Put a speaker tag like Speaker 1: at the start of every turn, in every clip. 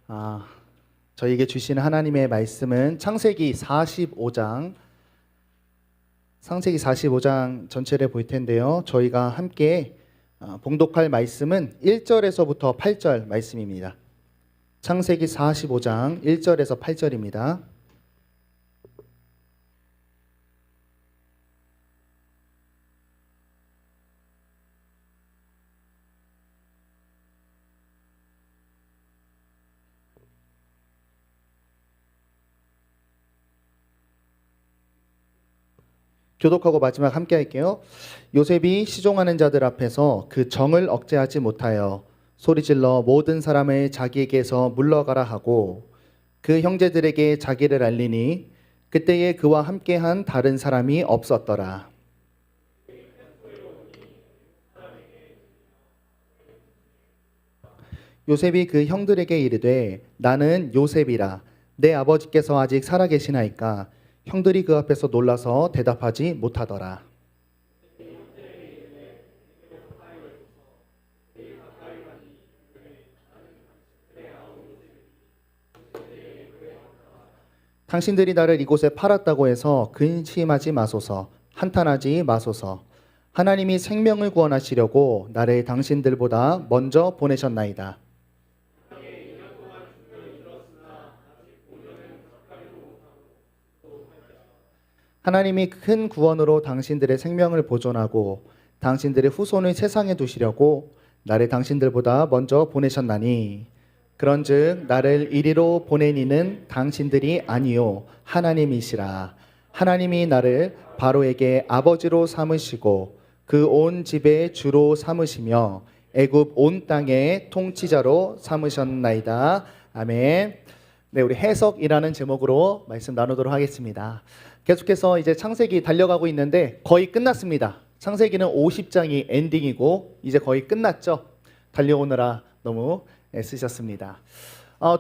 Speaker 1: 아, 저에게 주시는 하나님의 말씀은 창세기 45장 전체를 볼 텐데요. 저희가 함께 봉독할 말씀은 1절에서부터 8절 말씀입니다. 창세기 45장 1절에서 8절입니다. 교독하고 마지막 함께 할게요. 요셉이 시종하는 자들 앞에서 그 정을 억제하지 못하여 소리질러 모든 사람을 자기에게서 물러가라 하고 그 형제들에게 자기를 알리니 그때에 그와 함께한 다른 사람이 없었더라. 요셉이 그 형들에게 이르되 나는 요셉이라 내 아버지께서 아직 살아계시나이까. 형들이 그 앞에서 놀라서 대답하지 못하더라. 당신들이 나를 이곳에 팔았다고 해서 근심하지 마소서, 한탄하지 마소서. 하나님이 생명을 구원하시려고 나를 당신들보다 먼저 보내셨나이다. 하나님이 큰 구원으로 당신들의 생명을 보존하고 당신들의 후손을 세상에 두시려고 나를 당신들보다 먼저 보내셨나니 그런즉 나를 이리로 보낸 이는 당신들이 아니요 하나님이시라. 하나님이 나를 바로에게 아버지로 삼으시고 그 온 집의 주로 삼으시며 애굽 온 땅의 통치자로 삼으셨나이다. 아멘. 네, 우리 해석이라는 제목으로 말씀 나누도록 하겠습니다. 계속해서 이제 창세기 달려가고 있는데 거의 끝났습니다. 창세기는 50장이 엔딩이고 이제 거의 끝났죠. 달려오느라 너무 애쓰셨습니다.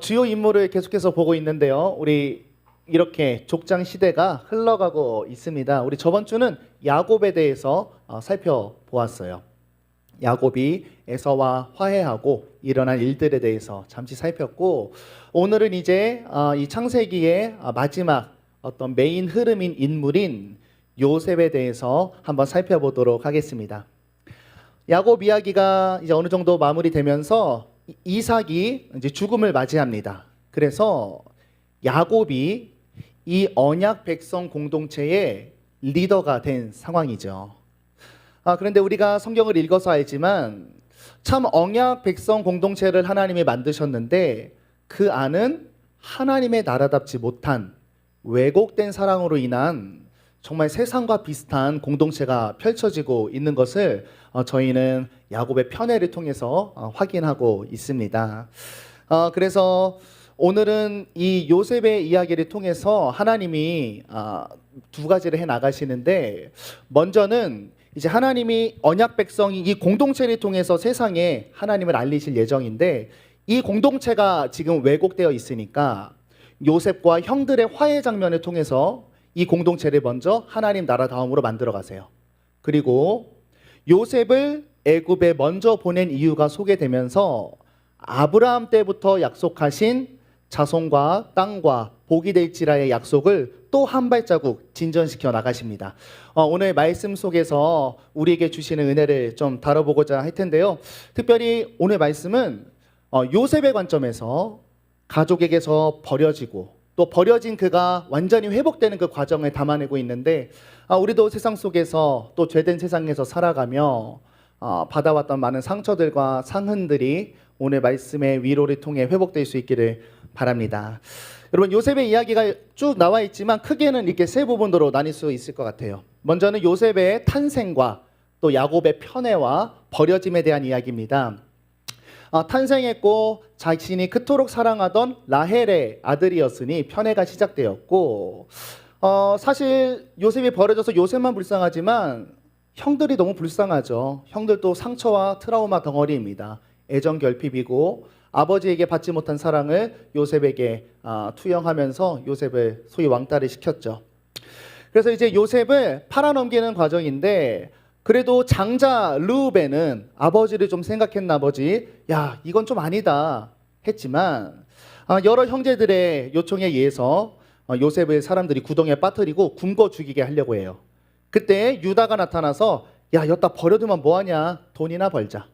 Speaker 1: 주요 인물을 계속해서 보고 있는데요. 우리 이렇게 족장 시대가 흘러가고 있습니다. 우리 저번 주는 야곱에 대해서 살펴보았어요. 야곱이 에서와 화해하고 일어난 일들에 대해서 잠시 살폈고 오늘은 이제 이 창세기의 마지막 어떤 메인 흐름인 인물인 요셉에 대해서 한번 살펴보도록 하겠습니다. 야곱 이야기가 이제 어느 정도 마무리되면서 이삭이 이제 죽음을 맞이합니다. 그래서 야곱이 이 언약 백성 공동체의 리더가 된 상황이죠. 그런데 우리가 성경을 읽어서 알지만 참 언약 백성 공동체를 하나님이 만드셨는데 그 안은 하나님의 나라답지 못한 왜곡된 사랑으로 인한 정말 세상과 비슷한 공동체가 펼쳐지고 있는 것을 저희는 야곱의 편애를 통해서 확인하고 있습니다. 그래서 오늘은 이 요셉의 이야기를 통해서 하나님이 두 가지를 해 나가시는데 먼저는 이제 하나님이 언약 백성이 이 공동체를 통해서 세상에 하나님을 알리실 예정인데 이 공동체가 지금 왜곡되어 있으니까 요셉과 형들의 화해 장면을 통해서 이 공동체를 먼저 하나님 나라 다음으로 만들어 가세요. 그리고 요셉을 애굽에 먼저 보낸 이유가 소개되면서 아브라함 때부터 약속하신 자손과 땅과 복이 될지라의 약속을 또 한 발자국 진전시켜 나가십니다. 오늘 말씀 속에서 우리에게 주시는 은혜를 좀 다뤄보고자 할 텐데요. 특별히 오늘 말씀은 요셉의 관점에서 가족에게서 버려지고 또 버려진 그가 완전히 회복되는 그 과정을 담아내고 있는데 우리도 세상 속에서 또 죄된 세상에서 살아가며 받아왔던 많은 상처들과 상흔들이 오늘 말씀의 위로를 통해 회복될 수 있기를 바랍니다. 여러분 요셉의 이야기가 쭉 나와 있지만 크게는 이렇게 세 부분으로 나뉠 수 있을 것 같아요. 먼저는 요셉의 탄생과 또 야곱의 편애와 버려짐에 대한 이야기입니다. 탄생했고 자신이 그토록 사랑하던 라헬의 아들이었으니 편애가 시작되었고 사실 요셉이 버려져서 요셉만 불쌍하지만 형들이 너무 불쌍하죠. 형들도 상처와 트라우마 덩어리입니다. 애정 결핍이고 아버지에게 받지 못한 사랑을 요셉에게 투영하면서 요셉을 소위 왕따를 시켰죠. 그래서 이제 요셉을 팔아넘기는 과정인데 그래도 장자 르우벤은 아버지를 좀 생각했나 보지 야 이건 좀 아니다 했지만 여러 형제들의 요청에 의해서 요셉을 사람들이 구덩이에 빠뜨리고 굶고 죽이게 하려고 해요. 그때 유다가 나타나서 야, 여기다 버려두면 뭐하냐? 돈이나 벌자.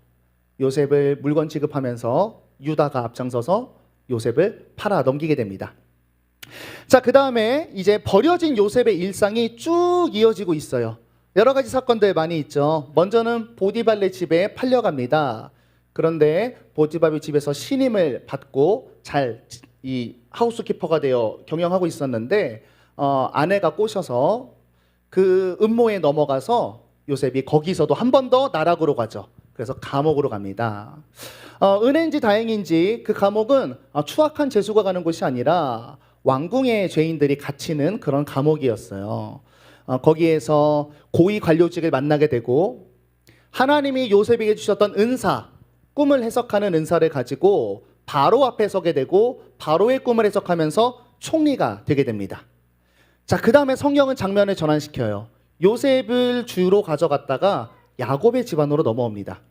Speaker 1: 요셉을 물건 취급하면서 유다가 앞장서서 요셉을 팔아 넘기게 됩니다. 자, 그 다음에 이제 버려진 요셉의 일상이 쭉 이어지고 있어요. 여러 가지 사건들 많이 있죠. 먼저는 보디발의 집에 팔려갑니다. 그런데 보디발의 집에서 신임을 받고 잘 이 하우스키퍼가 되어 경영하고 있었는데 아내가 꼬셔서 그 음모에 넘어가서 요셉이 거기서도 한 번 더 나락으로 가죠. 그래서 감옥으로 갑니다. 은혜인지 다행인지 그 감옥은 추악한 죄수가 가는 곳이 아니라 왕궁의 죄인들이 갇히는 그런 감옥이었어요. 거기에서 고위 관료직을 만나게 되고 하나님이 요셉에게 주셨던 은사, 꿈을 해석하는 은사를 가지고 바로 앞에 서게 되고 바로의 꿈을 해석하면서 총리가 되게 됩니다. 자, 그 다음에 성경은 장면을 전환시켜요. 요셉을 주로 가져갔다가 야곱의 집안으로 넘어옵니다.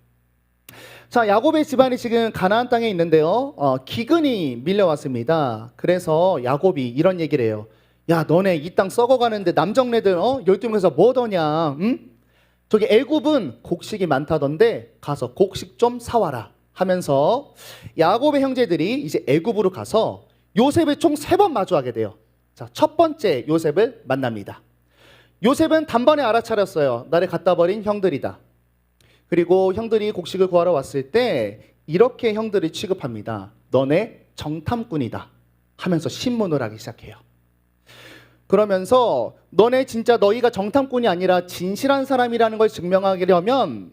Speaker 1: 자, 야곱의 집안이 지금 가나안 땅에 있는데요. 기근이 밀려왔습니다. 그래서 야곱이 이런 얘기를 해요. 야, 너네 이 땅 썩어가는데 남정네들 12명에서 뭐 하더냐? 응? 저기 애굽은 곡식이 많다던데 가서 곡식 좀 사와라 하면서 야곱의 형제들이 이제 애굽으로 가서 요셉을 총 3번 마주하게 돼요. 자, 첫 번째 요셉을 만납니다. 요셉은 단번에 알아차렸어요. 나를 갖다 버린 형들이다. 그리고 형들이 곡식을 구하러 왔을 때 이렇게 형들을 취급합니다. 너네 정탐꾼이다 하면서 신문을 하기 시작해요. 그러면서 너네 진짜 너희가 정탐꾼이 아니라 진실한 사람이라는 걸 증명하려면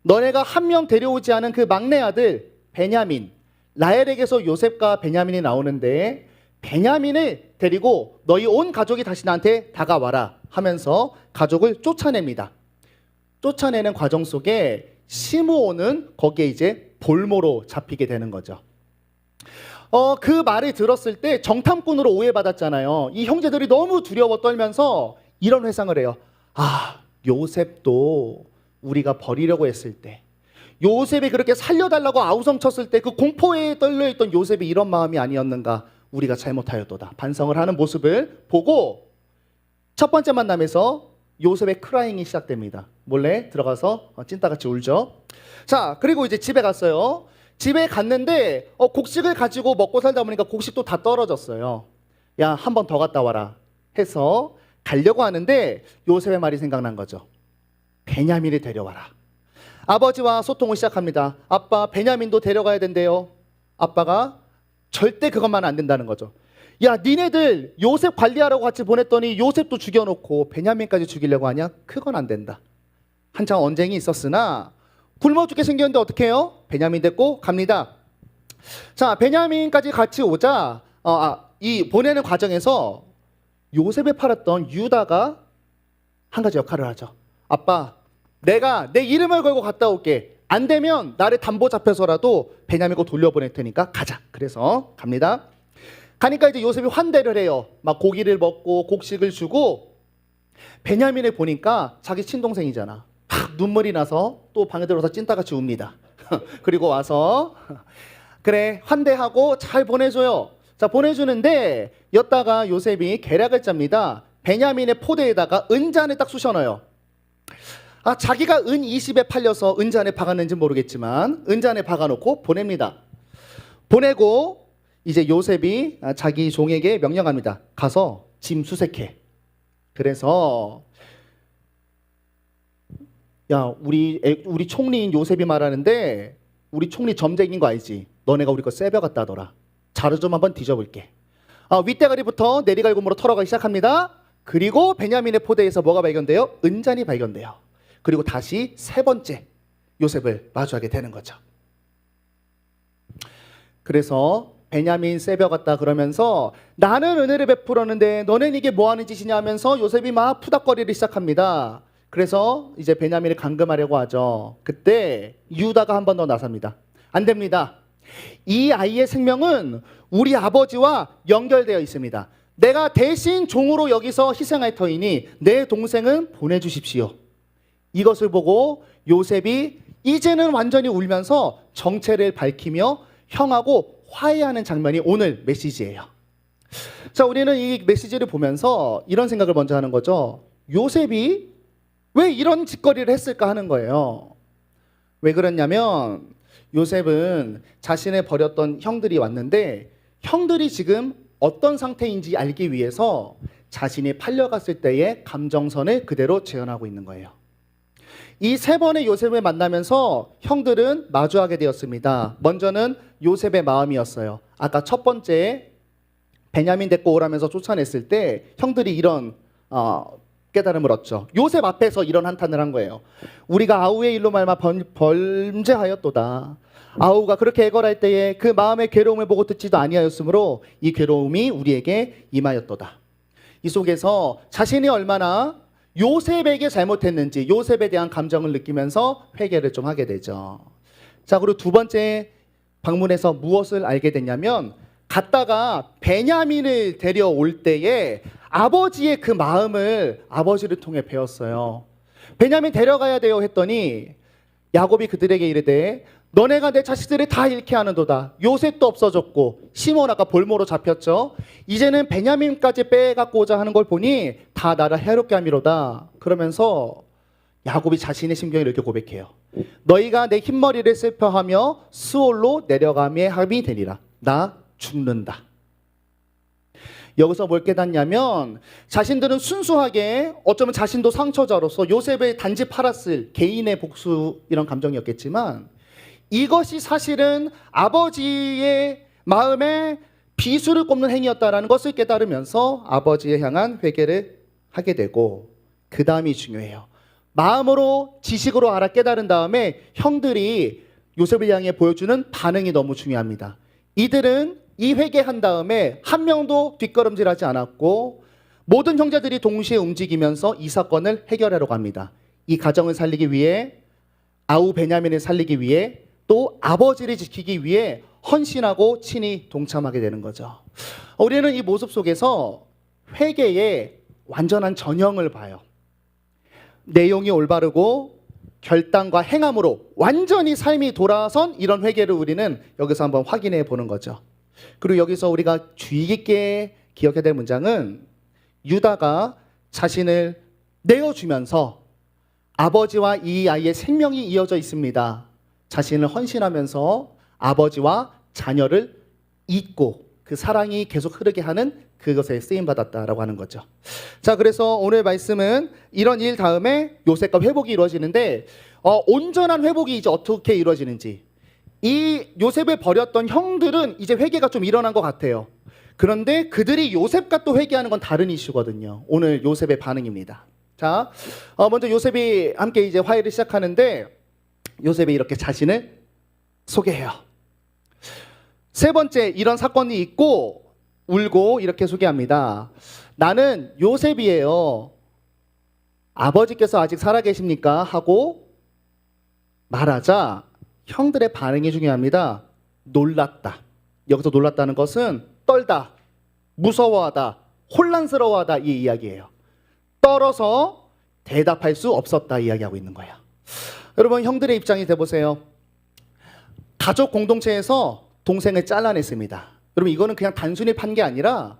Speaker 1: 너네가 한 명 데려오지 않은 그 막내 아들 베냐민, 라헬에게서 요셉과 베냐민이 나오는데 베냐민을 데리고 너희 온 가족이 다시 나한테 다가와라 하면서 가족을 쫓아냅니다. 쫓아내는 과정 속에 시므온은 거기에 이제 볼모로 잡히게 되는 거죠. 그 말을 들었을 때 정탐꾼으로 오해받았잖아요. 이 형제들이 너무 두려워 떨면서 이런 회상을 해요. 요셉도 우리가 버리려고 했을 때, 요셉이 그렇게 살려달라고 아우성쳤을 때 그 공포에 떨려있던 요셉이 이런 마음이 아니었는가. 우리가 잘못하였도다. 반성을 하는 모습을 보고 첫 번째 만남에서 요셉의 크라잉이 시작됩니다. 몰래 들어가서 찐따같이 울죠. 자, 그리고 이제 집에 갔어요. 집에 갔는데 곡식을 가지고 먹고 살다 보니까 곡식도 다 떨어졌어요. 야, 한 번 더 갔다 와라 해서 가려고 하는데 요셉의 말이 생각난 거죠. 베냐민을 데려와라. 아버지와 소통을 시작합니다. 아빠, 베냐민도 데려가야 된대요. 아빠가 절대 그것만 안 된다는 거죠. 야, 니네들 요셉 관리하라고 같이 보냈더니 요셉도 죽여놓고 베냐민까지 죽이려고 하냐? 그건 안 된다. 한창 언쟁이 있었으나 굶어 죽게 생겼는데 어떻게 해요? 베냐민 데리고 갑니다. 자, 베냐민까지 같이 오자 이 보내는 과정에서 요셉을 팔았던 유다가 한 가지 역할을 하죠. 아빠, 내가 내 이름을 걸고 갔다 올게. 안 되면 나를 담보 잡혀서라도 베냐민 거 돌려보낼 테니까 가자. 그래서 갑니다. 가니까 이제 요셉이 환대를 해요. 막 고기를 먹고 곡식을 주고 베냐민을 보니까 자기 친동생이잖아. 막 눈물이 나서 또 방에 들어서 찐따같이 웁니다. 그리고 와서 그래 환대하고 잘 보내줘요. 자, 보내주는데 였다가 요셉이 계략을 짭니다. 베냐민의 포대에다가 은잔을 딱 쑤셔 넣어요. 자기가 은 20에 팔려서 은잔에 박았는지 모르겠지만 은잔에 박아놓고 보냅니다. 보내고 이제 요셉이 자기 종에게 명령합니다. 가서 짐 수색해. 그래서 야, 우리 총리인 요셉이 말하는데 우리 총리 점쟁인 거 알지? 너네가 우리 거 쎄벼갔다더라. 자료 좀 한번 뒤져볼게. 윗대가리부터 내리갈굼으로 털어가기 시작합니다. 그리고 베냐민의 포대에서 뭐가 발견돼요? 은잔이 발견돼요. 그리고 다시 3번째 요셉을 마주하게 되는 거죠. 그래서 베냐민 쎄벼갔다 그러면서 나는 은혜를 베풀었는데 너는 이게 뭐하는 짓이냐 하면서 요셉이 막 푸닥거리를 시작합니다. 그래서 이제 베냐민을 감금하려고 하죠. 그때 유다가 한 번 더 나섭니다. 안 됩니다. 이 아이의 생명은 우리 아버지와 연결되어 있습니다. 내가 대신 종으로 여기서 희생할 터이니 내 동생은 보내주십시오. 이것을 보고 요셉이 이제는 완전히 울면서 정체를 밝히며 형하고 화해하는 장면이 오늘 메시지예요. 자, 우리는 이 메시지를 보면서 이런 생각을 먼저 하는 거죠. 요셉이 왜 이런 짓거리를 했을까 하는 거예요. 왜 그랬냐면 요셉은 자신을 버렸던 형들이 왔는데 형들이 지금 어떤 상태인지 알기 위해서 자신이 팔려갔을 때의 감정선을 그대로 재현하고 있는 거예요. 이 세 번의 요셉을 만나면서 형들은 마주하게 되었습니다. 먼저는 요셉의 마음이었어요. 아까 첫 번째 베냐민 데리고 오라면서 쫓아냈을 때 형들이 이런 깨달음을 얻죠. 요셉 앞에서 이런 한탄을 한 거예요. 우리가 아우의 일로 말마 범죄하였도다. 아우가 그렇게 애걸할 때에 그 마음의 괴로움을 보고 듣지도 아니하였으므로 이 괴로움이 우리에게 임하였도다. 이 속에서 자신이 얼마나 요셉에게 잘못했는지 요셉에 대한 감정을 느끼면서 회개를 좀 하게 되죠. 자, 그리고 두 번째 방문에서 무엇을 알게 됐냐면 갔다가 베냐민을 데려올 때에 아버지의 그 마음을 아버지를 통해 배웠어요. 베냐민 데려가야 돼요 했더니 야곱이 그들에게 이르되 너네가 내 자식들을 다 잃게 하는도다. 요셉도 없어졌고 시몬 아까 볼모로 잡혔죠. 이제는 베냐민까지 빼갖고자 하는 걸 보니 다 나를 해롭게 함이로다. 그러면서 야곱이 자신의 심경을 이렇게 고백해요. 너희가 내 흰머리를 슬퍼하며 스올로 내려감의 함이 되리라. 나 죽는다. 여기서 뭘 깨닫냐면 자신들은 순수하게 어쩌면 자신도 상처자로서 요셉을 단지 팔았을 개인의 복수 이런 감정이었겠지만 이것이 사실은 아버지의 마음에 비수를 꼽는 행위였다라는 것을 깨달으면서 아버지에 향한 회개를 하게 되고 그 다음이 중요해요. 마음으로 지식으로 알아 깨달은 다음에 형들이 요셉을 향해 보여주는 반응이 너무 중요합니다. 이들은 이 회개한 다음에 한 명도 뒷걸음질하지 않았고 모든 형제들이 동시에 움직이면서 이 사건을 해결하러 갑니다. 이 가정을 살리기 위해 아우 베냐민을 살리기 위해 또 아버지를 지키기 위해 헌신하고 친히 동참하게 되는 거죠. 우리는 이 모습 속에서 회개의 완전한 전형을 봐요. 내용이 올바르고 결단과 행함으로 완전히 삶이 돌아선 이런 회개를 우리는 여기서 한번 확인해 보는 거죠. 그리고 여기서 우리가 주의 깊게 기억해야 될 문장은 유다가 자신을 내어주면서 아버지와 이 아이의 생명이 이어져 있습니다. 자신을 헌신하면서 아버지와 자녀를 잊고 그 사랑이 계속 흐르게 하는 그것에 쓰임받았다라고 하는 거죠. 자, 그래서 오늘 말씀은 이런 일 다음에 요셉과 회복이 이루어지는데 온전한 회복이 이제 어떻게 이루어지는지 이 요셉을 버렸던 형들은 이제 회개가 좀 일어난 것 같아요. 그런데 그들이 요셉과 또 회개하는 건 다른 이슈거든요. 오늘 요셉의 반응입니다. 자, 먼저 요셉이 함께 이제 화해를 시작하는데 요셉이 이렇게 자신을 소개해요. 세 번째 이런 사건이 있고 울고 이렇게 소개합니다. 나는 요셉이에요. 아버지께서 아직 살아계십니까? 하고 말하자 형들의 반응이 중요합니다. 놀랐다. 여기서 놀랐다는 것은 떨다, 무서워하다, 혼란스러워하다 이 이야기예요. 떨어서 대답할 수 없었다 이야기하고 있는 거예요. 여러분 형들의 입장이 돼보세요. 가족 공동체에서 동생을 잘라냈습니다. 여러분 이거는 그냥 단순히 판 게 아니라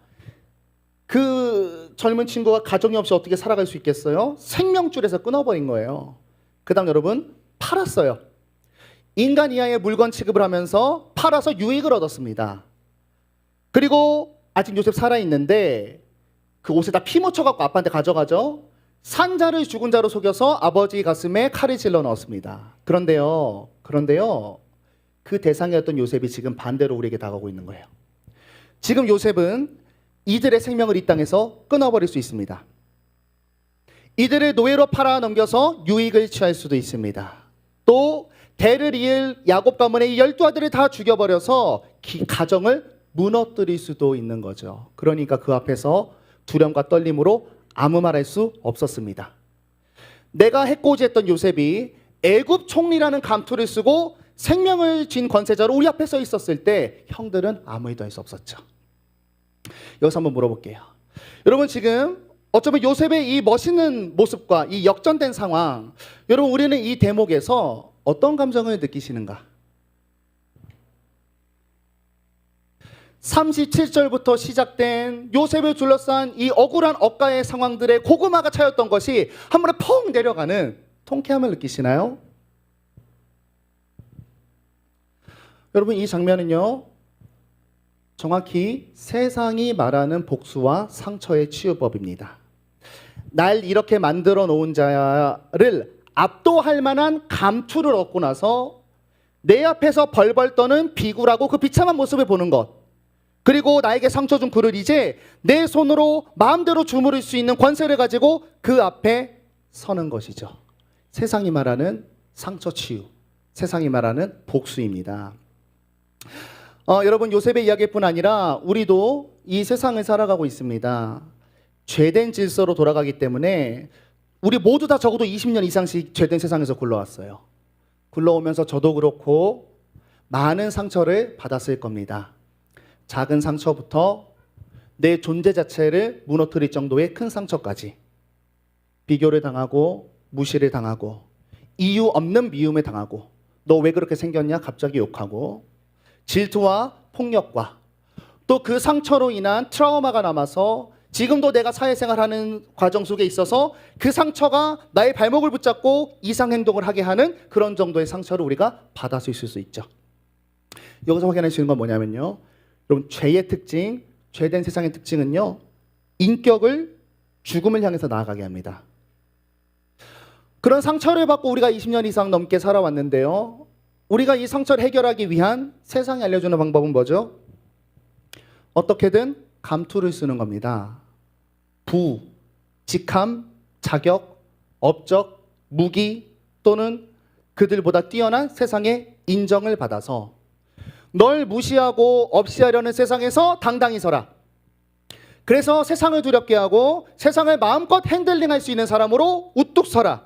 Speaker 1: 그 젊은 친구가 가정이 없이 어떻게 살아갈 수 있겠어요? 생명줄에서 끊어버린 거예요. 그 다음 여러분 팔았어요. 인간 이하의 물건 취급을 하면서 팔아서 유익을 얻었습니다. 그리고 아직 요셉 살아있는데 그 옷에 다 피 묻혀갖고 아빠한테 가져가죠. 산자를 죽은 자로 속여서 아버지 가슴에 칼을 찔러 넣었습니다. 그런데요 그 대상이었던 요셉이 지금 반대로 우리에게 다가오고 있는 거예요. 지금 요셉은 이들의 생명을 이 땅에서 끊어버릴 수 있습니다. 이들을 노예로 팔아 넘겨서 유익을 취할 수도 있습니다. 또 대를 이을 야곱 가문의 12아들을 다 죽여버려서 가정을 무너뜨릴 수도 있는 거죠. 그러니까 그 앞에서 두려움과 떨림으로 아무 말 할 수 없었습니다. 내가 해코지했던 요셉이 애굽 총리라는 감투를 쓰고 생명을 쥔 권세자로 우리 앞에 서 있었을 때 형들은 아무 일도 할 수 없었죠. 여기서 한번 물어볼게요. 여러분 지금 어쩌면 요셉의 이 멋있는 모습과 이 역전된 상황, 여러분 우리는 이 대목에서 어떤 감정을 느끼시는가? 37절부터 시작된 요셉을 둘러싼 이 억울한 억가의 상황들의 고구마가 차였던 것이 한 번에 펑 내려가는 통쾌함을 느끼시나요? 여러분, 이 장면은요, 정확히 세상이 말하는 복수와 상처의 치유법입니다. 날 이렇게 만들어 놓은 자를 압도할 만한 감투를 얻고 나서 내 앞에서 벌벌 떠는 비굴하고 그 비참한 모습을 보는 것, 그리고 나에게 상처 준 그를 이제 내 손으로 마음대로 주무를 수 있는 권세를 가지고 그 앞에 서는 것이죠. 세상이 말하는 상처 치유, 세상이 말하는 복수입니다. 여러분, 요셉의 이야기뿐 아니라 우리도 이 세상을 살아가고 있습니다. 죄된 질서로 돌아가기 때문에 우리 모두 다 적어도 20년 이상씩 죄된 세상에서 굴러왔어요. 굴러오면서 저도 그렇고 많은 상처를 받았을 겁니다. 작은 상처부터 내 존재 자체를 무너뜨릴 정도의 큰 상처까지, 비교를 당하고 무시를 당하고 이유 없는 미움을 당하고 너 왜 그렇게 생겼냐 갑자기 욕하고 질투와 폭력과 또 그 상처로 인한 트라우마가 남아서 지금도 내가 사회생활하는 과정 속에 있어서 그 상처가 나의 발목을 붙잡고 이상행동을 하게 하는 그런 정도의 상처를 우리가 받았을 수 있죠. 여기서 확인할 수 있는 건 뭐냐면요, 여러분, 죄의 특징, 죄된 세상의 특징은요, 인격을 죽음을 향해서 나아가게 합니다. 그런 상처를 받고 우리가 20년 이상 넘게 살아왔는데요, 우리가 이 상처를 해결하기 위한 세상이 알려주는 방법은 뭐죠? 어떻게든 감투를 쓰는 겁니다. 부, 직함, 자격, 업적, 무기 또는 그들보다 뛰어난 세상의 인정을 받아서 널 무시하고 없이하려는 세상에서 당당히 서라. 그래서 세상을 두렵게 하고 세상을 마음껏 핸들링할 수 있는 사람으로 우뚝 서라.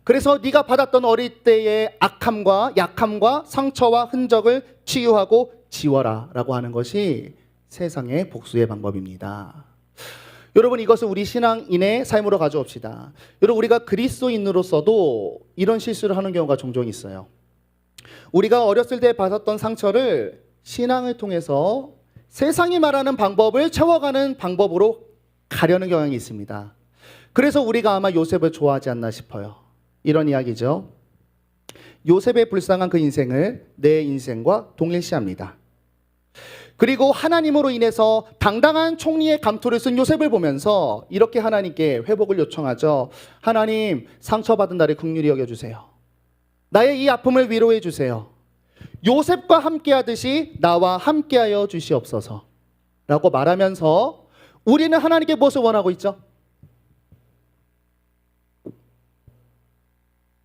Speaker 1: 그래서 네가 받았던 어릴 때의 악함과 약함과 상처와 흔적을 치유하고 지워라 라고 하는 것이 세상의 복수의 방법입니다. 여러분, 이것을 우리 신앙인의 삶으로 가져옵시다. 여러분, 우리가 그리스도인으로서도 이런 실수를 하는 경우가 종종 있어요. 우리가 어렸을 때 받았던 상처를 신앙을 통해서 세상이 말하는 방법을 채워가는 방법으로 가려는 경향이 있습니다. 그래서 우리가 아마 요셉을 좋아하지 않나 싶어요. 이런 이야기죠. 요셉의 불쌍한 그 인생을 내 인생과 동일시합니다. 그리고 하나님으로 인해서 당당한 총리의 감투를 쓴 요셉을 보면서 이렇게 하나님께 회복을 요청하죠. 하나님, 상처받은 나를 긍휼히 여겨주세요. 나의 이 아픔을 위로해 주세요. 요셉과 함께하듯이 나와 함께하여 주시옵소서 라고 말하면서 우리는 하나님께 무엇을 원하고 있죠?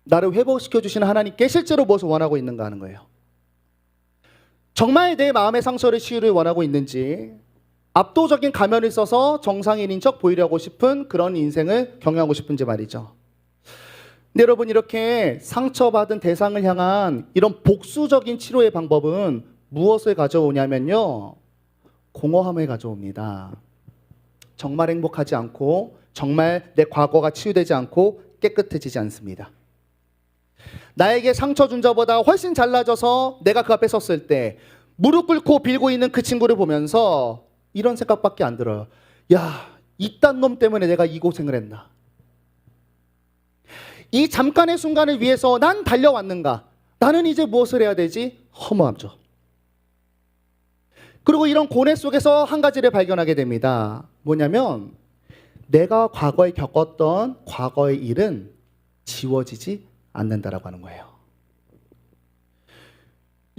Speaker 1: 나를 회복시켜 주시는 하나님께 실제로 무엇을 원하고 있는가 하는 거예요. 정말 내 마음의 상처를 치유를 원하고 있는지, 압도적인 가면을 써서 정상인인 척 보이려고 싶은 그런 인생을 경영하고 싶은지 말이죠. 근데 여러분, 이렇게 상처받은 대상을 향한 이런 복수적인 치료의 방법은 무엇을 가져오냐면요, 공허함을 가져옵니다. 정말 행복하지 않고 정말 내 과거가 치유되지 않고 깨끗해지지 않습니다. 나에게 상처 준 자보다 훨씬 잘나져서 내가 그 앞에 섰을 때 무릎 꿇고 빌고 있는 그 친구를 보면서 이런 생각밖에 안 들어요. 야, 이딴 놈 때문에 내가 이 고생을 했나? 이 잠깐의 순간을 위해서 난 달려왔는가? 나는 이제 무엇을 해야 되지? 허무하죠. 그리고 이런 고뇌 속에서 한 가지를 발견하게 됩니다. 뭐냐면 내가 과거에 겪었던 과거의 일은 지워지지 않는다라고 하는 거예요.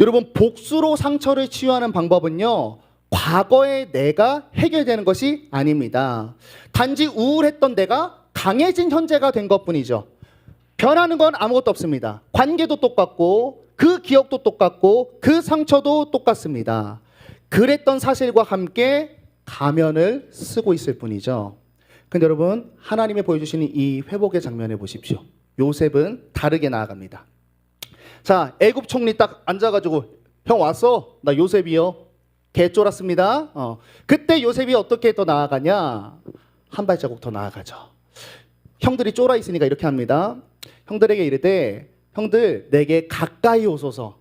Speaker 1: 여러분, 복수로 상처를 치유하는 방법은요, 과거의 내가 해결되는 것이 아닙니다. 단지 우울했던 내가 강해진 현재가 된 것뿐이죠. 변하는 건 아무것도 없습니다. 관계도 똑같고 그 기억도 똑같고 그 상처도 똑같습니다. 그랬던 사실과 함께 가면을 쓰고 있을 뿐이죠. 근데 여러분, 하나님이 보여주시는 이 회복의 장면을 보십시오. 요셉은 다르게 나아갑니다. 자, 애굽 총리 딱 앉아가지고 형 왔어? 나 요셉이요. 개 쫄았습니다. 그때 요셉이 어떻게 더 나아가냐? 한 발자국 더 나아가죠. 형들이 쫄아 있으니까 이렇게 합니다. 형들에게 이르되 형들 내게 가까이 오소서.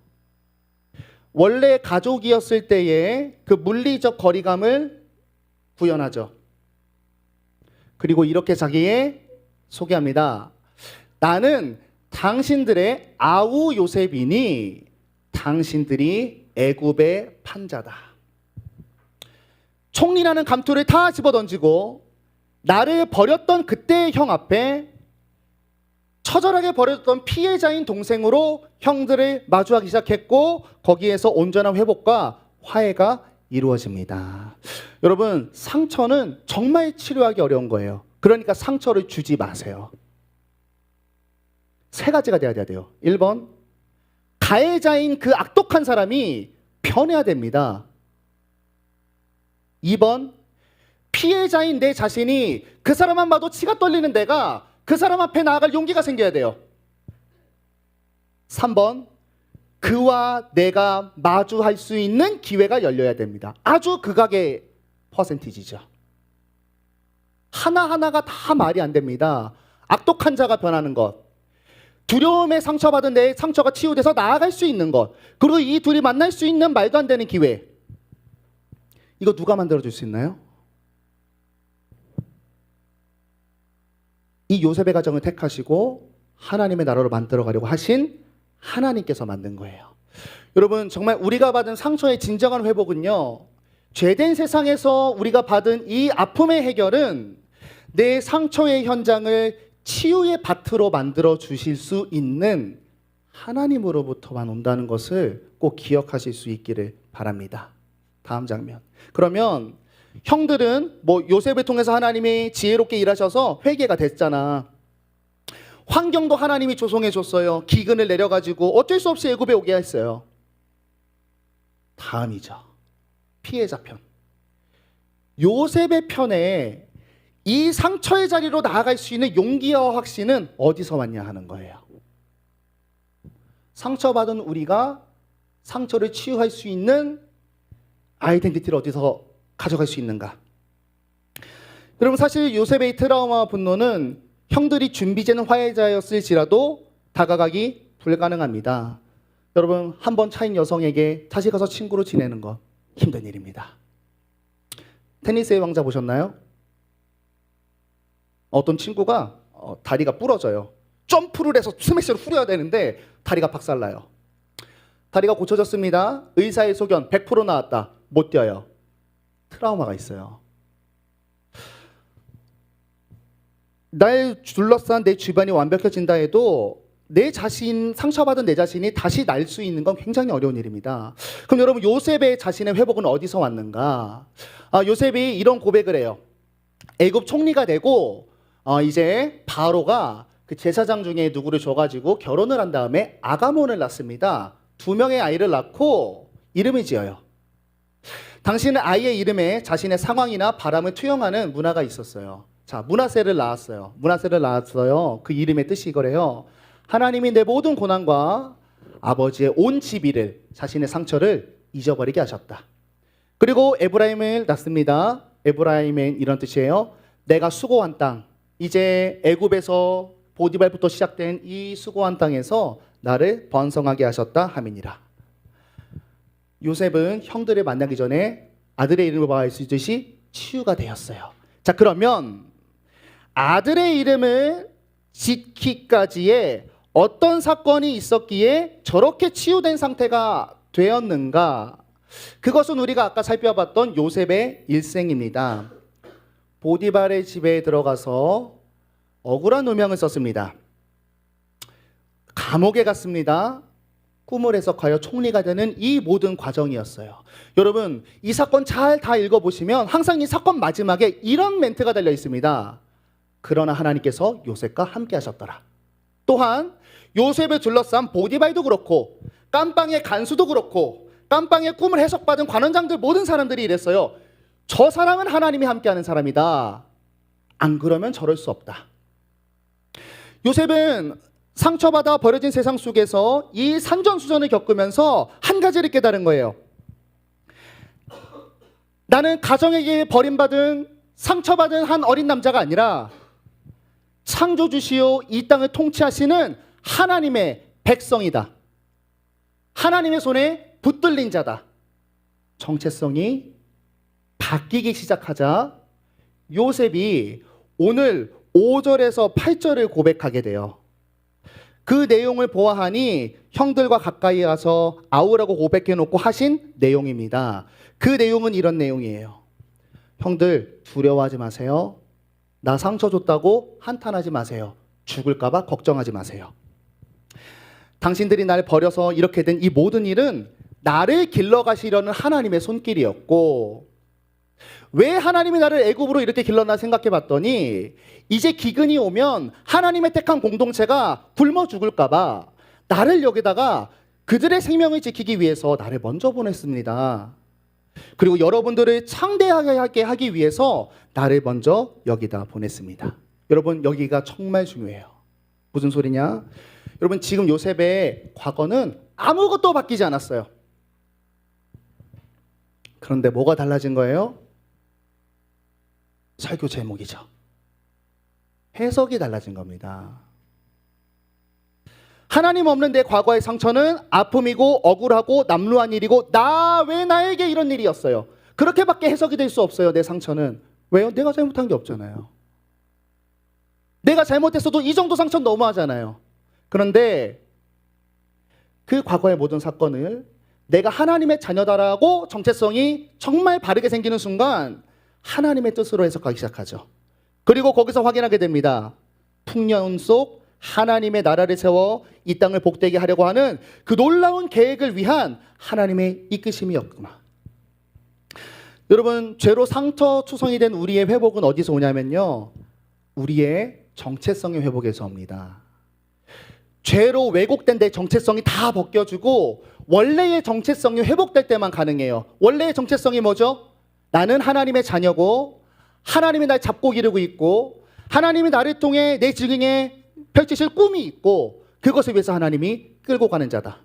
Speaker 1: 원래 가족이었을 때의 그 물리적 거리감을 구현하죠. 그리고 이렇게 자기의 소개합니다. 나는 당신들의 아우 요셉이니 당신들이 애굽의 판자다. 총리라는 감투를 다 집어던지고 나를 버렸던 그때의 형 앞에 처절하게 버렸던 피해자인 동생으로 형들을 마주하기 시작했고 거기에서 온전한 회복과 화해가 이루어집니다. 여러분, 상처는 정말 치료하기 어려운 거예요. 그러니까 상처를 주지 마세요. 세 가지가 돼야 돼요. 1번, 가해자인 그 악독한 사람이 변해야 됩니다. 2번, 피해자인 내 자신이 그 사람만 봐도 치가 떨리는 내가 그 사람 앞에 나아갈 용기가 생겨야 돼요. 3번, 그와 내가 마주할 수 있는 기회가 열려야 됩니다. 아주 극악의 퍼센티지죠. 하나하나가 다 말이 안 됩니다. 악독한 자가 변하는 것, 두려움에 상처받은 내 상처가 치유돼서 나아갈 수 있는 것, 그리고 이 둘이 만날 수 있는 말도 안 되는 기회. 이거 누가 만들어줄 수 있나요? 이 요셉의 가정을 택하시고 하나님의 나라로 만들어가려고 하신 하나님께서 만든 거예요. 여러분, 정말 우리가 받은 상처의 진정한 회복은요, 죄된 세상에서 우리가 받은 이 아픔의 해결은 내 상처의 현장을 치유의 밭으로 만들어 주실 수 있는 하나님으로부터만 온다는 것을 꼭 기억하실 수 있기를 바랍니다. 다음 장면. 그러면 형들은 뭐 요셉을 통해서 하나님이 지혜롭게 일하셔서 회개가 됐잖아. 환경도 하나님이 조성해 줬어요. 기근을 내려가지고 어쩔 수 없이 애굽에 오게 했어요. 다음이죠. 피해자 편. 요셉의 편에 이 상처의 자리로 나아갈 수 있는 용기와 확신은 어디서 왔냐 하는 거예요. 상처받은 우리가 상처를 치유할 수 있는 아이덴티티를 어디서 가져갈 수 있는가? 여러분, 사실 요셉의 트라우마와 분노는 형들이 준비되는 화해자였을지라도 다가가기 불가능합니다. 여러분, 한 번 차인 여성에게 다시 가서 친구로 지내는 것 힘든 일입니다. 테니스의 왕자 보셨나요? 어떤 친구가 다리가 부러져요. 점프를 해서 스매시를 후려야 되는데 다리가 박살나요. 다리가 고쳐졌습니다. 의사의 소견 100% 나왔다. 못 뛰어요. 트라우마가 있어요. 날 둘러싼 내 주변이 완벽해진다 해도 내 자신, 상처받은 내 자신이 다시 날 수 있는 건 굉장히 어려운 일입니다. 그럼 여러분, 요셉의 자신의 회복은 어디서 왔는가? 요셉이 이런 고백을 해요. 애굽 총리가 되고 이제 바로가 그 제사장 중에 누구를 줘가지고 결혼을 한 다음에 아가몬을 낳습니다. 2명의 아이를 낳고 이름을 지어요. 당신은 아이의 이름에 자신의 상황이나 바람을 투영하는 문화가 있었어요. 자, 므낫세를 낳았어요. 므낫세를 낳았어요. 그 이름의 뜻이 이거래요. 하나님이 내 모든 고난과 아버지의 온 지비를, 자신의 상처를 잊어버리게 하셨다. 그리고 에브라임을 낳습니다. 에브라임은 이런 뜻이에요. 내가 수고한 땅, 이제 애굽에서 보디발부터 시작된 이 수고한 땅에서 나를 번성하게 하셨다 함이니라. 요셉은 형들을 만나기 전에 아들의 이름을 봐야 할 수 있듯이 치유가 되었어요. 자, 그러면 아들의 이름을 짓기까지의 어떤 사건이 있었기에 저렇게 치유된 상태가 되었는가? 그것은 우리가 아까 살펴봤던 요셉의 일생입니다. 보디발의 집에 들어가서 억울한 누명을 썼습니다. 감옥에 갔습니다. 꿈을 해석하여 총리가 되는 이 모든 과정이었어요. 여러분, 이 사건 잘 다 읽어보시면 항상 이 사건 마지막에 이런 멘트가 달려 있습니다. 그러나 하나님께서 요셉과 함께 하셨더라. 또한 요셉을 둘러싼 보디발도 그렇고 깜빵의 간수도 그렇고 깜빵의 꿈을 해석받은 관원장들 모든 사람들이 이랬어요. 저 사람은 하나님이 함께하는 사람이다. 안 그러면 저럴 수 없다. 요셉은 상처받아 버려진 세상 속에서 이 산전수전을 겪으면서 한 가지를 깨달은 거예요. 나는 가정에게 버림받은 상처받은 한 어린 남자가 아니라 창조주시오 이 땅을 통치하시는 하나님의 백성이다. 하나님의 손에 붙들린 자다. 정체성이 바뀌기 시작하자 요셉이 오늘 5절에서 8절을 고백하게 돼요. 그 내용을 보아하니 형들과 가까이 가서 아우라고 고백해 놓고 하신 내용입니다. 그 내용은 이런 내용이에요. 형들 두려워하지 마세요. 나 상처 줬다고 한탄하지 마세요. 죽을까 봐 걱정하지 마세요. 당신들이 날 버려서 이렇게 된 이 모든 일은 나를 길러가시려는 하나님의 손길이었고, 왜 하나님이 나를 애굽으로 이렇게 길렀나 생각해 봤더니 이제 기근이 오면 하나님의 택한 공동체가 굶어 죽을까 봐 나를 여기다가 그들의 생명을 지키기 위해서 나를 먼저 보냈습니다. 그리고 여러분들을 창대하게 하기 위해서 나를 먼저 여기다 보냈습니다. 여러분, 여기가 정말 중요해요. 무슨 소리냐? 여러분, 지금 요셉의 과거는 아무것도 바뀌지 않았어요. 그런데 뭐가 달라진 거예요? 설교 제목이죠. 해석이 달라진 겁니다. 하나님 없는 내 과거의 상처는 아픔이고 억울하고 남루한 일이고 왜 나에게 이런 일이었어요. 그렇게밖에 해석이 될 수 없어요. 내 상처는. 왜요? 내가 잘못한 게 없잖아요. 내가 잘못했어도 이 정도 상처는 너무하잖아요. 그런데 그 과거의 모든 사건을 내가 하나님의 자녀다라고 정체성이 정말 바르게 생기는 순간 하나님의 뜻으로 해석하기 시작하죠. 그리고 거기서 확인하게 됩니다. 풍년 속 하나님의 나라를 세워 이 땅을 복되게 하려고 하는 그 놀라운 계획을 위한 하나님의 이끄심이었구나. 여러분, 죄로 상처 투성이 된 우리의 회복은 어디서 오냐면요, 우리의 정체성의 회복에서 옵니다. 죄로 왜곡된 내 정체성이 다 벗겨지고 원래의 정체성이 회복될 때만 가능해요. 원래의 정체성이 뭐죠? 나는 하나님의 자녀고 하나님이 날 잡고 기르고 있고 하나님이 나를 통해 내 지경에 펼치실 꿈이 있고 그것을 위해서 하나님이 끌고 가는 자다.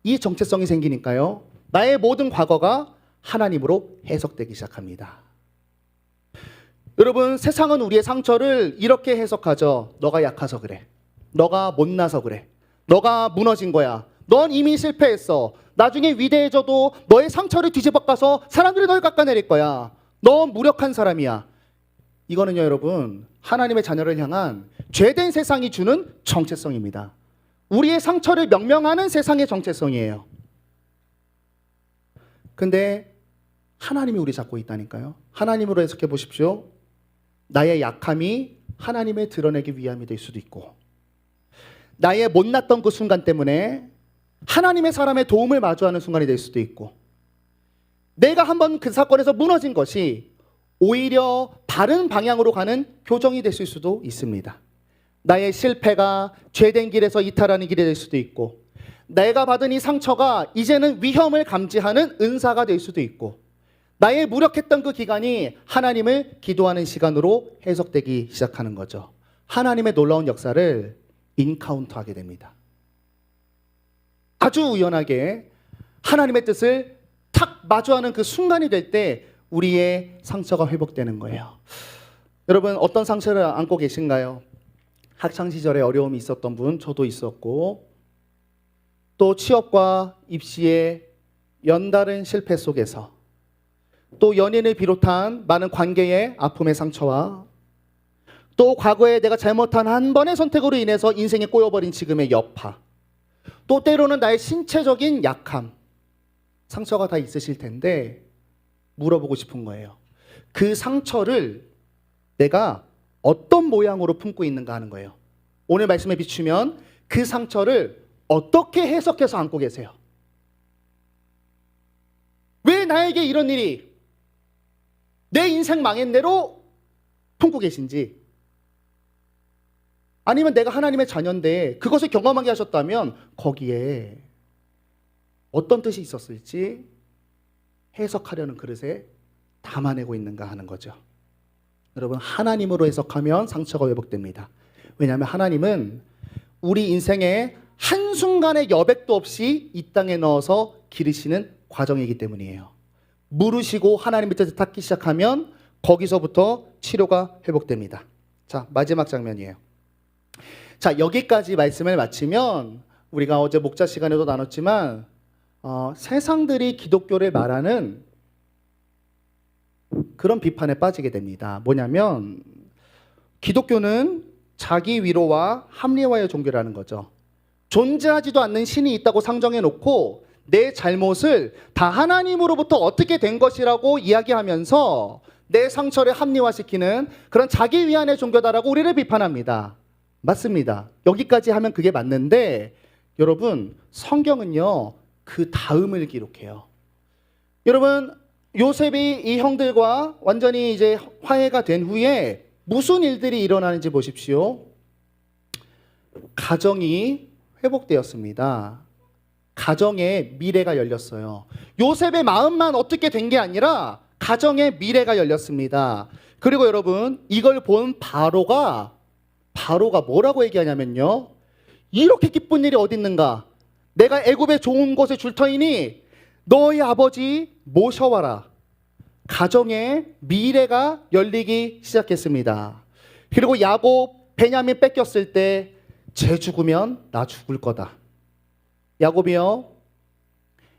Speaker 1: 이 정체성이 생기니까요, 나의 모든 과거가 하나님으로 해석되기 시작합니다. 여러분, 세상은 우리의 상처를 이렇게 해석하죠. 너가 약해서 그래. 너가 못나서 그래. 너가 무너진 거야. 넌 이미 실패했어. 나중에 위대해져도 너의 상처를 뒤집어 까서 사람들이 널 깎아내릴 거야. 너 무력한 사람이야. 이거는요, 여러분, 하나님의 자녀를 향한 죄된 세상이 주는 정체성입니다. 우리의 상처를 명명하는 세상의 정체성이에요. 근데 하나님이 우리 잡고 있다니까요. 하나님으로 해석해 보십시오. 나의 약함이 하나님의 드러내기 위함이 될 수도 있고, 나의 못났던 그 순간 때문에 하나님의 사람의 도움을 마주하는 순간이 될 수도 있고, 내가 한번 그 사건에서 무너진 것이 오히려 다른 방향으로 가는 교정이 됐을 수도 있습니다. 나의 실패가 죄된 길에서 이탈하는 길이 될 수도 있고, 내가 받은 이 상처가 이제는 위험을 감지하는 은사가 될 수도 있고, 나의 무력했던 그 기간이 하나님을 기도하는 시간으로 해석되기 시작하는 거죠. 하나님의 놀라운 역사를 인카운터하게 됩니다. 아주 우연하게 하나님의 뜻을 탁 마주하는 그 순간이 될 때 우리의 상처가 회복되는 거예요. 여러분, 어떤 상처를 안고 계신가요? 학창시절에 어려움이 있었던 분, 저도 있었고, 또 취업과 입시의 연달은 실패 속에서, 또 연인을 비롯한 많은 관계의 아픔의 상처와, 또 과거에 내가 잘못한 한 번의 선택으로 인해서 인생에 꼬여버린 지금의 여파, 또 때로는 나의 신체적인 약함, 상처가 다 있으실 텐데 물어보고 싶은 거예요. 그 상처를 내가 어떤 모양으로 품고 있는가 하는 거예요. 오늘 말씀에 비추면 그 상처를 어떻게 해석해서 안고 계세요? 왜 나에게 이런 일이, 내 인생 망한 대로 품고 계신지, 아니면 내가 하나님의 자녀인데 그것을 경험하게 하셨다면 거기에 어떤 뜻이 있었을지 해석하려는 그릇에 담아내고 있는가 하는 거죠. 여러분, 하나님으로 해석하면 상처가 회복됩니다. 왜냐하면 하나님은 우리 인생에 한순간의 여백도 없이 이 땅에 넣어서 기르시는 과정이기 때문이에요. 물으시고 하나님의 뜻을 닦기 시작하면 거기서부터 치료가 회복됩니다. 자, 마지막 장면이에요. 자, 여기까지 말씀을 마치면 우리가 어제 목자 시간에도 나눴지만 세상들이 기독교를 말하는 그런 비판에 빠지게 됩니다. 뭐냐면 기독교는 자기 위로와 합리화의 종교라는 거죠. 존재하지도 않는 신이 있다고 상정해 놓고 내 잘못을 다 하나님으로부터 어떻게 된 것이라고 이야기하면서 내 상처를 합리화시키는 그런 자기 위안의 종교다라고 우리를 비판합니다. 맞습니다. 여기까지 하면 그게 맞는데 여러분, 성경은요 그 다음을 기록해요. 여러분, 요셉이 이 형들과 완전히 이제 화해가 된 후에 무슨 일들이 일어나는지 보십시오. 가정이 회복되었습니다. 가정의 미래가 열렸어요. 요셉의 마음만 어떻게 된 게 아니라 가정의 미래가 열렸습니다. 그리고 여러분, 이걸 본 바로가 뭐라고 얘기하냐면요, 이렇게 기쁜 일이 어디 있는가? 내가 애굽에 좋은 곳에 줄 터이니 너희 아버지 모셔와라. 가정의 미래가 열리기 시작했습니다. 그리고 야곱, 베냐민 뺏겼을 때 쟤 죽으면 나 죽을 거다. 야곱이요,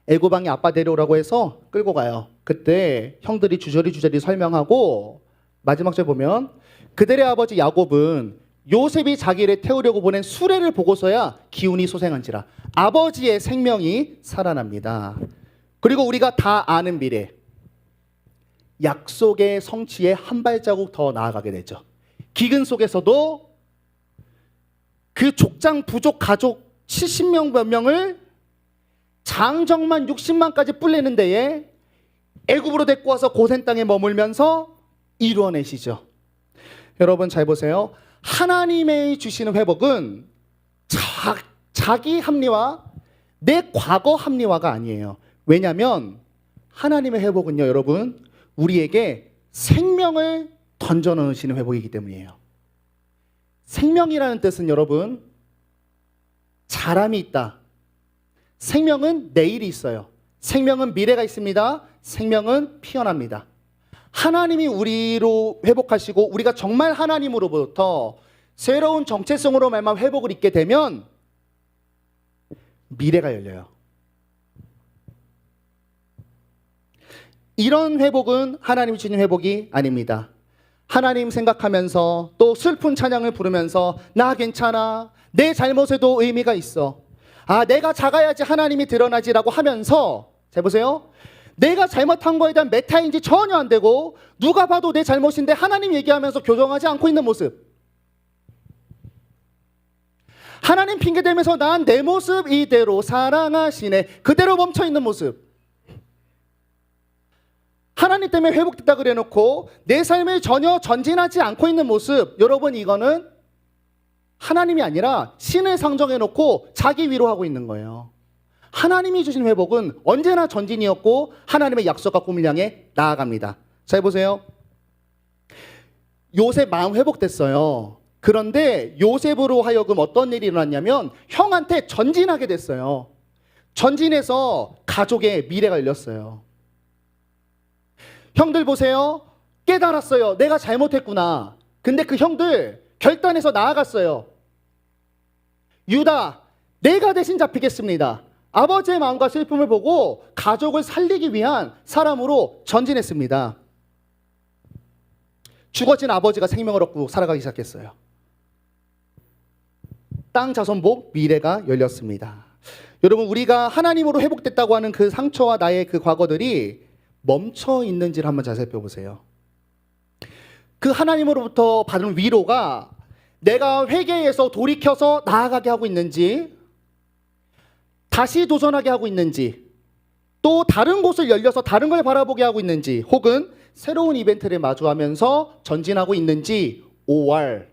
Speaker 1: 애굽 왕이 아빠 데려오라고 해서 끌고 가요. 그때 형들이 주저리 설명하고 마지막 절 보면 그들의 아버지 야곱은 요셉이 자기를 태우려고 보낸 수레를 보고서야 기운이 솟행한지라 아버지의 생명이 살아납니다. 그리고 우리가 다 아는 미래, 약속의 성취에 한 발자국 더 나아가게 되죠. 기근 속에서도 그 족장 부족 가족 70명 몇 명을 장정만 60만까지 뿔내는 데에 애굽으로 데리고 와서 고센 땅에 머물면서 이루어내시죠. 여러분 잘 보세요. 하나님의 주시는 회복은 자기 합리화, 내 과거 합리화가 아니에요. 왜냐하면 하나님의 회복은요, 여러분, 우리에게 생명을 던져넣으시는 회복이기 때문이에요. 생명이라는 뜻은 여러분, 사람이 있다. 생명은 내일이 있어요. 생명은 미래가 있습니다. 생명은 피어납니다. 하나님이 우리로 회복하시고 우리가 정말 하나님으로부터 새로운 정체성으로 말만 회복을 잊게 되면 미래가 열려요. 이런 회복은 하나님이 주는 회복이 아닙니다. 하나님 생각하면서 또 슬픈 찬양을 부르면서 나 괜찮아, 내 잘못에도 의미가 있어, 내가 작아야지 하나님이 드러나지라고 하면서, 잘 보세요, 내가 잘못한 거에 대한 메타인지 전혀 안 되고 누가 봐도 내 잘못인데 하나님 얘기하면서 교정하지 않고 있는 모습, 하나님 핑계대면서 난 내 모습 이대로 사랑하시네 그대로 멈춰있는 모습, 하나님 때문에 회복됐다 그래놓고 내 삶을 전혀 전진하지 않고 있는 모습, 여러분 이거는 하나님이 아니라 신을 상정해놓고 자기 위로하고 있는 거예요. 하나님이 주신 회복은 언제나 전진이었고 하나님의 약속과 꿈을 향해 나아갑니다. 잘 보세요. 요셉 마음 회복됐어요. 그런데 요셉으로 하여금 어떤 일이 일어났냐면 형한테 전진하게 됐어요. 전진해서 가족의 미래가 열렸어요. 형들 보세요. 깨달았어요. 내가 잘못했구나. 근데 그 형들 결단해서 나아갔어요. 유다, 내가 대신 잡히겠습니다. 아버지의 마음과 슬픔을 보고 가족을 살리기 위한 사람으로 전진했습니다. 죽어진 아버지가 생명을 얻고 살아가기 시작했어요. 땅 자손복 미래가 열렸습니다. 여러분, 우리가 하나님으로 회복됐다고 하는 그 상처와 나의 그 과거들이 멈춰 있는지를 한번 잘 살펴보세요. 그 하나님으로부터 받은 위로가 내가 회개해서 돌이켜서 나아가게 하고 있는지, 다시 도전하게 하고 있는지, 또 다른 곳을 열려서 다른 걸 바라보게 하고 있는지, 혹은 새로운 이벤트를 마주하면서 전진하고 있는지, 5월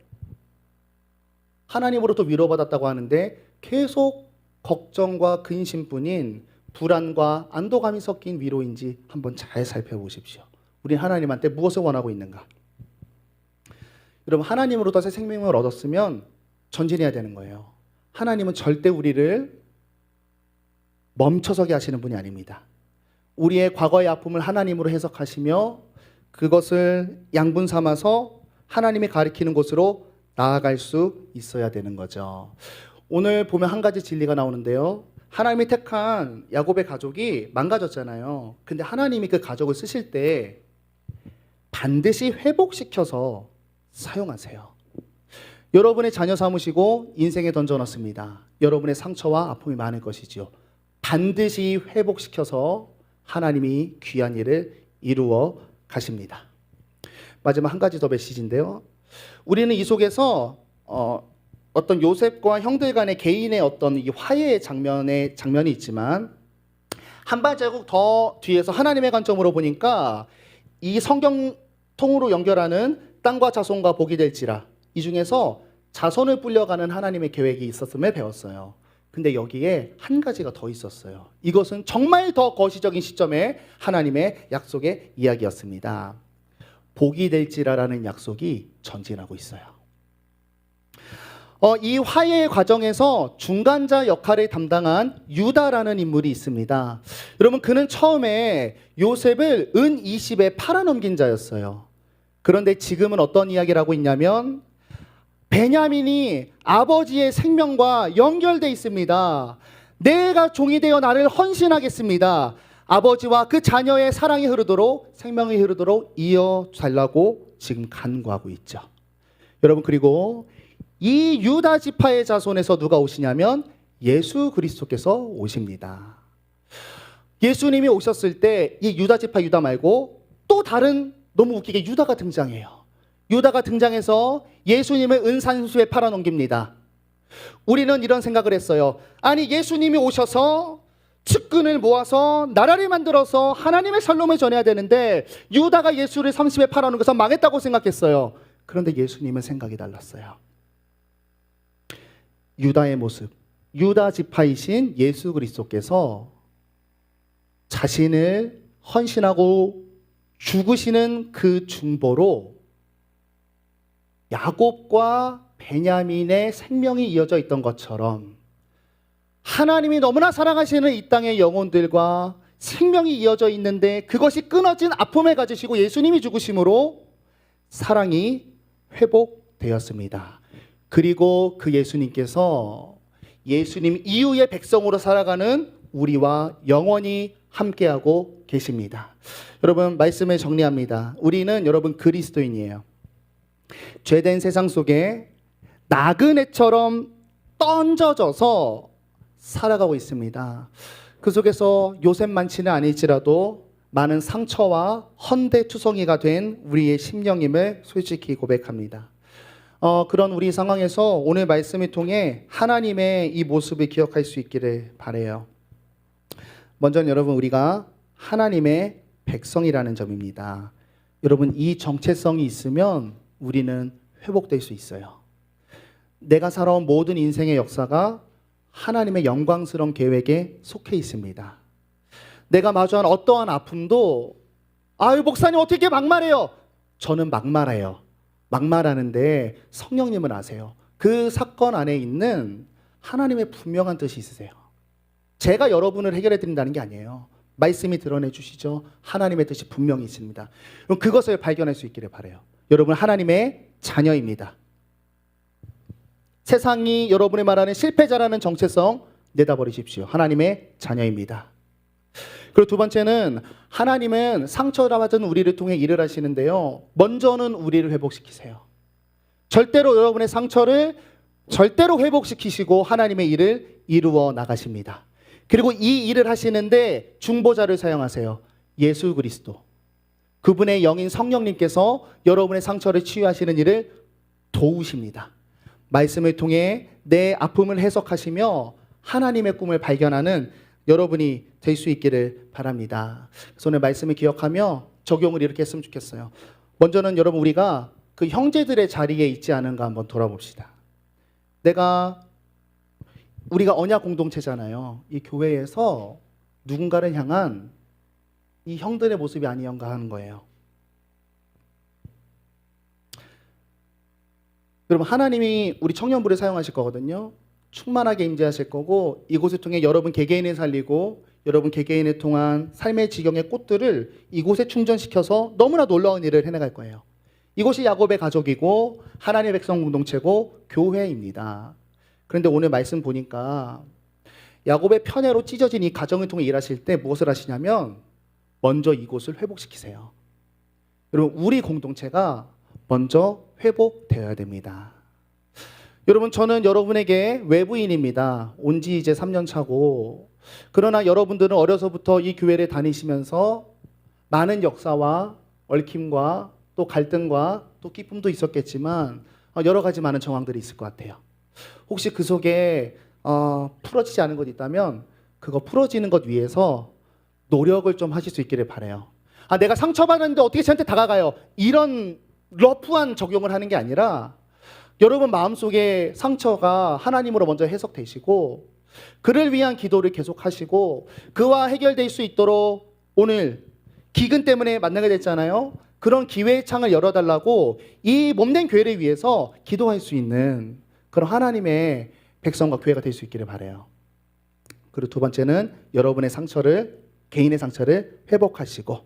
Speaker 1: 하나님으로부터 위로받았다고 하는데 계속 걱정과 근심뿐인 불안과 안도감이 섞인 위로인지 한번 잘 살펴보십시오. 우리 하나님한테 무엇을 원하고 있는가? 여러분, 하나님으로부터 새 생명을 얻었으면 전진해야 되는 거예요. 하나님은 절대 우리를 멈춰서게 하시는 분이 아닙니다. 우리의 과거의 아픔을 하나님으로 해석하시며 그것을 양분 삼아서 하나님이 가리키는 곳으로 나아갈 수 있어야 되는 거죠. 오늘 보면 한 가지 진리가 나오는데요. 하나님이 택한 야곱의 가족이 망가졌잖아요. 근데 하나님이 그 가족을 쓰실 때 반드시 회복시켜서 사용하세요. 여러분의 자녀 삼으시고 인생에 던져넣습니다. 여러분의 상처와 아픔이 많을 것이지요. 반드시 회복시켜서 하나님이 귀한 일을 이루어 가십니다. 마지막 한 가지 더 메시지인데요. 우리는 이 속에서 어떤 요셉과 형들 간의 개인의 어떤 이 화해의 장면이 있지만 한 발자국 더 뒤에서 하나님의 관점으로 보니까 이 성경 통으로 연결하는 땅과 자손과 복이 될지라, 이 중에서 자손을 불려가는 하나님의 계획이 있었음을 배웠어요. 근데 여기에 한 가지가 더 있었어요. 이것은 정말 더 거시적인 시점에 하나님의 약속의 이야기였습니다. 복이 될지라라는 약속이 전진하고 있어요. 이 화해의 과정에서 중간자 역할을 담당한 유다라는 인물이 있습니다. 여러분, 그는 처음에 요셉을 은 20에 팔아넘긴 자였어요. 그런데 지금은 어떤 이야기를 하고 있냐면 베냐민이 아버지의 생명과 연결되어 있습니다. 내가 종이 되어 나를 헌신하겠습니다. 아버지와 그 자녀의 사랑이 흐르도록, 생명이 흐르도록 이어달라고 지금 간구하고 있죠. 여러분, 그리고 이 유다 지파의 자손에서 누가 오시냐면 예수 그리스도께서 오십니다. 예수님이 오셨을 때 이 유다 지파 유다 말고 또 다른, 너무 웃기게 유다가 등장해요. 유다가 등장해서 예수님을 은산수에 팔아넘깁니다. 우리는 이런 생각을 했어요. 아니, 예수님이 오셔서 측근을 모아서 나라를 만들어서 하나님의 샬롬을 전해야 되는데 유다가 예수를 30에 팔아넘겨서 망했다고 생각했어요. 그런데 예수님은 생각이 달랐어요. 유다의 모습, 유다 지파이신 예수 그리스도께서 자신을 헌신하고 죽으시는 그 중보로 야곱과 베냐민의 생명이 이어져 있던 것처럼 하나님이 너무나 사랑하시는 이 땅의 영혼들과 생명이 이어져 있는데 그것이 끊어진 아픔을 가지시고 예수님이 죽으심으로 사랑이 회복되었습니다. 그리고 그 예수님께서 예수님 이후의 백성으로 살아가는 우리와 영원히 함께하고 계십니다. 여러분, 말씀을 정리합니다. 우리는 여러분 그리스도인이에요. 죄된 세상 속에 나그네처럼 던져져서 살아가고 있습니다. 그 속에서 요셉만치는 아닐지라도 많은 상처와 헌대투성이가 된 우리의 심령임을 솔직히 고백합니다. 그런 우리 상황에서 오늘 말씀을 통해 하나님의 이 모습을 기억할 수 있기를 바라요. 먼저 여러분, 우리가 하나님의 백성이라는 점입니다. 여러분, 이 정체성이 있으면 우리는 회복될 수 있어요. 내가 살아온 모든 인생의 역사가 하나님의 영광스러운 계획에 속해 있습니다. 내가 마주한 어떠한 아픔도 아유, 목사님 어떻게 막말해요? 저는 막말해요. 막말하는데 성령님은 아세요. 그 사건 안에 있는 하나님의 분명한 뜻이 있으세요. 제가 여러분을 해결해 드린다는 게 아니에요. 말씀이 드러내 주시죠. 하나님의 뜻이 분명히 있습니다. 그럼 그것을 발견할 수 있기를 바라요. 여러분, 하나님의 자녀입니다. 세상이 여러분이 말하는 실패자라는 정체성 내다버리십시오. 하나님의 자녀입니다. 그리고 두 번째는 하나님은 상처를 받은 우리를 통해 일을 하시는데요. 먼저는 우리를 회복시키세요. 절대로 여러분의 상처를 절대로 회복시키시고 하나님의 일을 이루어 나가십니다. 그리고 이 일을 하시는데 중보자를 사용하세요. 예수 그리스도. 그분의 영인 성령님께서 여러분의 상처를 치유하시는 일을 도우십니다. 말씀을 통해 내 아픔을 해석하시며 하나님의 꿈을 발견하는 여러분이 될 수 있기를 바랍니다. 그래서 오늘 말씀을 기억하며 적용을 이렇게 했으면 좋겠어요. 먼저는 여러분, 우리가 그 형제들의 자리에 있지 않은가 한번 돌아봅시다. 우리가 언약 공동체잖아요. 이 교회에서 누군가를 향한 이 형들의 모습이 아니었는가 하는 거예요. 여러분, 하나님이 우리 청년부를 사용하실 거거든요. 충만하게 임재하실 거고 이곳을 통해 여러분 개개인을 살리고 여러분 개개인을 통한 삶의 지경의 꽃들을 이곳에 충전시켜서 너무나 놀라운 일을 해나갈 거예요. 이곳이 야곱의 가족이고 하나님의 백성 공동체고 교회입니다. 그런데 오늘 말씀 보니까 야곱의 편애로 찢어진 이 가정을 통해 일하실 때 무엇을 하시냐면 먼저 이곳을 회복시키세요. 여러분, 우리 공동체가 먼저 회복되어야 됩니다. 여러분, 저는 여러분에게 외부인입니다. 온 지 이제 3년 차고, 그러나 여러분들은 어려서부터 이 교회를 다니시면서 많은 역사와 얽힘과 또 갈등과 또 기쁨도 있었겠지만 여러 가지 많은 정황들이 있을 것 같아요. 혹시 그 속에 풀어지지 않은 것 있다면 그거 풀어지는 것 위해서 노력을 좀 하실 수 있기를 바라요. 내가 상처받았는데 어떻게 저한테 다가가요? 이런 러프한 적용을 하는 게 아니라 여러분 마음속에 상처가 하나님으로 먼저 해석되시고 그를 위한 기도를 계속하시고 그와 해결될 수 있도록 오늘 기근 때문에 만나게 됐잖아요. 그런 기회의 창을 열어달라고 이 몸된 교회를 위해서 기도할 수 있는 그런 하나님의 백성과 교회가 될 수 있기를 바라요. 그리고 두 번째는 여러분의 상처를, 개인의 상처를 회복하시고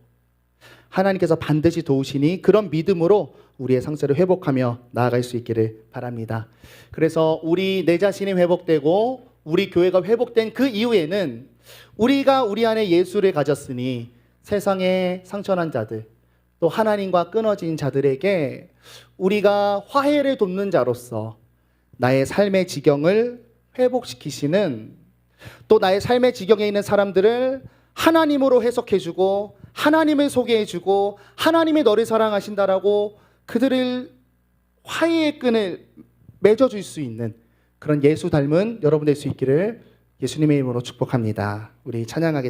Speaker 1: 하나님께서 반드시 도우시니 그런 믿음으로 우리의 상처를 회복하며 나아갈 수 있기를 바랍니다. 그래서 내 자신이 회복되고 우리 교회가 회복된 그 이후에는 우리가 우리 안에 예수를 가졌으니 세상의 상처난 자들 또 하나님과 끊어진 자들에게 우리가 화해를 돕는 자로서 나의 삶의 지경을 회복시키시는, 또 나의 삶의 지경에 있는 사람들을 하나님으로 해석해주고 하나님을 소개해주고 하나님이 너를 사랑하신다라고 그들을 화해의 끈을 맺어줄 수 있는 그런 예수 닮은 여러분 될 수 있기를 예수님의 이름으로 축복합니다. 우리 찬양하겠습니다.